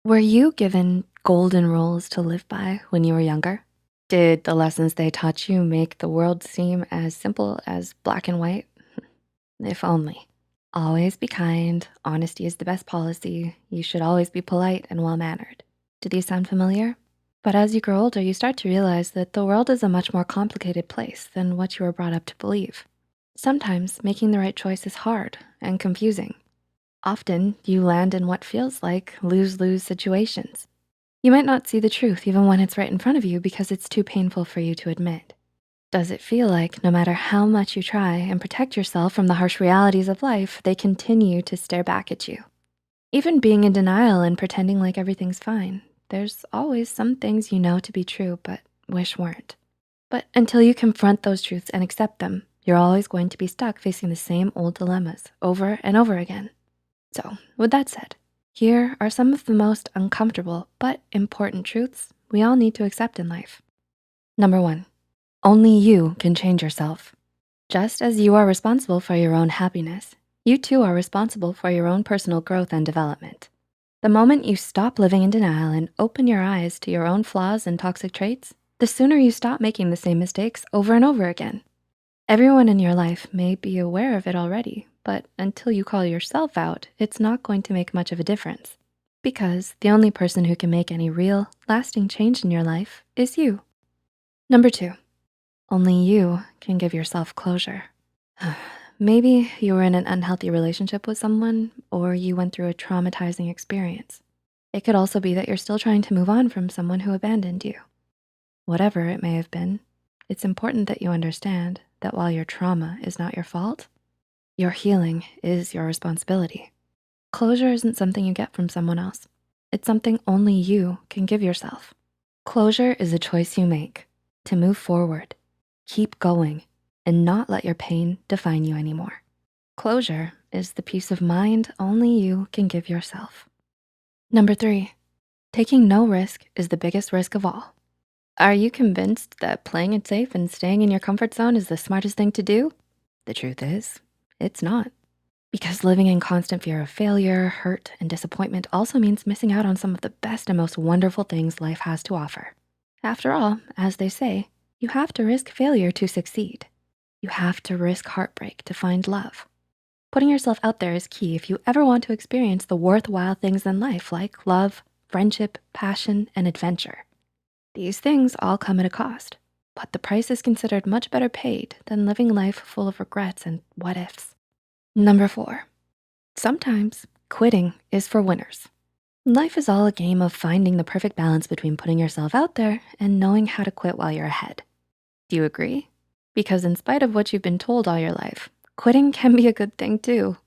Were you given golden rules to live by when you were younger? Did the lessons they taught you make the world seem as simple as black and white? If only. Always be kind. Honesty is the best policy. You should always be polite and well mannered. Do these sound familiar? But as you grow older, you start to realize that the world is a much more complicated place than what you were brought up to believe. Sometimes making the right choice is hard and confusing. Often you land in what feels like lose-lose situations. You might not see the truth even when it's right in front of you because it's too painful for you to admit. Does it feel like no matter how much you try and protect yourself from the harsh realities of life, they continue to stare back at you? Even being in denial and pretending like everything's fine, there's always some things you know to be true but wish weren't. But until you confront those truths and accept them, you're always going to be stuck facing the same old dilemmas over and over again. So, with that said, here are some of the most uncomfortable but important truths we all need to accept in life. Number one, only you can change yourself. Just as you are responsible for your own happiness, you too are responsible for your own personal growth and development. The moment you stop living in denial and open your eyes to your own flaws and toxic traits, the sooner you stop making the same mistakes over and over again. Everyone in your life may be aware of it already, but until you call yourself out, it's not going to make much of a difference because the only person who can make any real, lasting change in your life is you. Number two, only you can give yourself closure. Maybe you were in an unhealthy relationship with someone or you went through a traumatizing experience. It could also be that you're still trying to move on from someone who abandoned you. Whatever it may have been, it's important that you understand that while your trauma is not your fault, your healing is your responsibility. Closure isn't something you get from someone else. It's something only you can give yourself. Closure is a choice you make to move forward, keep going, and not let your pain define you anymore. Closure is the peace of mind only you can give yourself. Number three, taking no risk is the biggest risk of all. Are you convinced that playing it safe and staying in your comfort zone is the smartest thing to do? The truth is, it's not. Because living in constant fear of failure, hurt, and disappointment also means missing out on some of the best and most wonderful things life has to offer. After all, as they say, you have to risk failure to succeed. You have to risk heartbreak to find love. Putting yourself out there is key if you ever want to experience the worthwhile things in life like love, friendship, passion, and adventure. These things all come at a cost, but the price is considered much better paid than living life full of regrets and what ifs. Number four, sometimes quitting is for winners. Life is all a game of finding the perfect balance between putting yourself out there and knowing how to quit while you're ahead. Do you agree? Because in spite of what you've been told all your life, quitting can be a good thing too.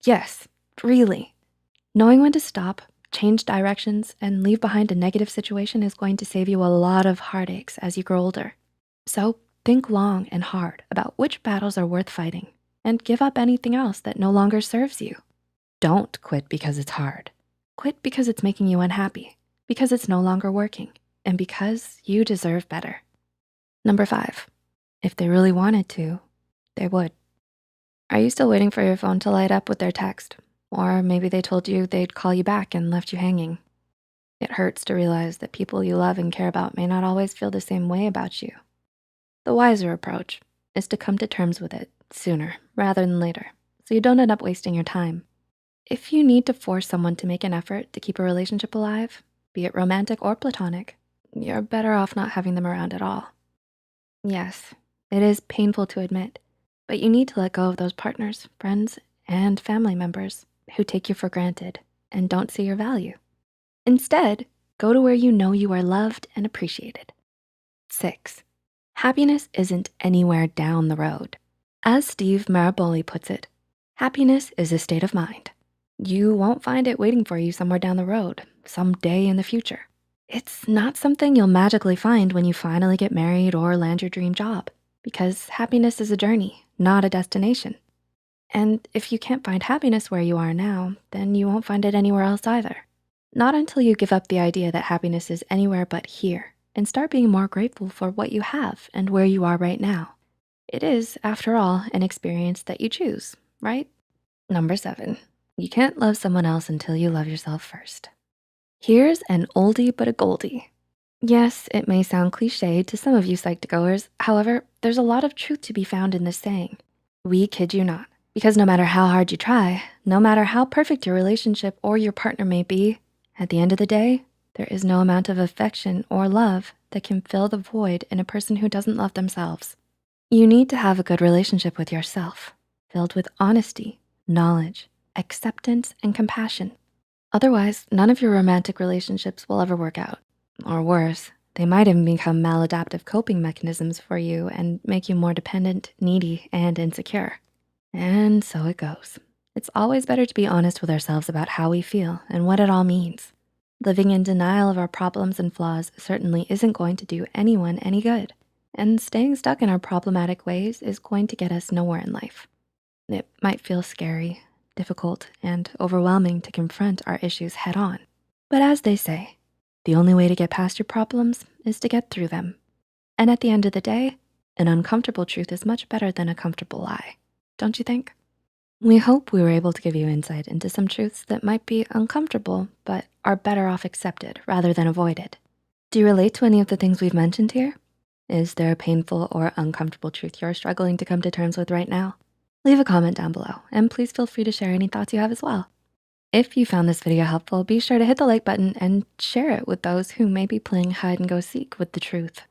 Yes, really. Knowing when to stop, change directions, and leave behind a negative situation is going to save you a lot of heartaches as you grow older. So think long and hard about which battles are worth fighting and give up anything else that no longer serves you. Don't quit because it's hard. Quit because it's making you unhappy, because it's no longer working, and because you deserve better. Number five, if they really wanted to, they would. Are you still waiting for your phone to light up with their text? Or maybe they told you they'd call you back and left you hanging. It hurts to realize that people you love and care about may not always feel the same way about you. The wiser approach is to come to terms with it sooner rather than later, so you don't end up wasting your time. If you need to force someone to make an effort to keep a relationship alive, be it romantic or platonic, you're better off not having them around at all. Yes, it is painful to admit, but you need to let go of those partners, friends, and family members who take you for granted and don't see your value. Instead, go to where you know you are loved and appreciated. 6, happiness isn't anywhere down the road. As Steve Maraboli puts it, happiness is a state of mind. You won't find it waiting for you somewhere down the road, some day in the future. It's not something you'll magically find when you finally get married or land your dream job, because happiness is a journey, not a destination. And if you can't find happiness where you are now, then you won't find it anywhere else either. Not until you give up the idea that happiness is anywhere but here and start being more grateful for what you have and where you are right now. It is, after all, an experience that you choose, right? Number 7, you can't love someone else until you love yourself first. Here's an oldie but a goldie. Yes, it may sound cliche to some of you Psych2Goers. However, there's a lot of truth to be found in this saying. We kid you not. Because no matter how hard you try, no matter how perfect your relationship or your partner may be, at the end of the day, there is no amount of affection or love that can fill the void in a person who doesn't love themselves. You need to have a good relationship with yourself, filled with honesty, knowledge, acceptance, and compassion. Otherwise, none of your romantic relationships will ever work out. Or worse, they might even become maladaptive coping mechanisms for you and make you more dependent, needy, and insecure. And so it goes. It's always better to be honest with ourselves about how we feel and what it all means. Living in denial of our problems and flaws certainly isn't going to do anyone any good. And staying stuck in our problematic ways is going to get us nowhere in life. It might feel scary, difficult, and overwhelming to confront our issues head on. But as they say, the only way to get past your problems is to get through them. And at the end of the day, an uncomfortable truth is much better than a comfortable lie. Don't you think? We hope we were able to give you insight into some truths that might be uncomfortable, but are better off accepted rather than avoided. Do you relate to any of the things we've mentioned here? Is there a painful or uncomfortable truth you're struggling to come to terms with right now? Leave a comment down below, and please feel free to share any thoughts you have as well. If you found this video helpful, be sure to hit the like button and share it with those who may be playing hide and go seek with the truth.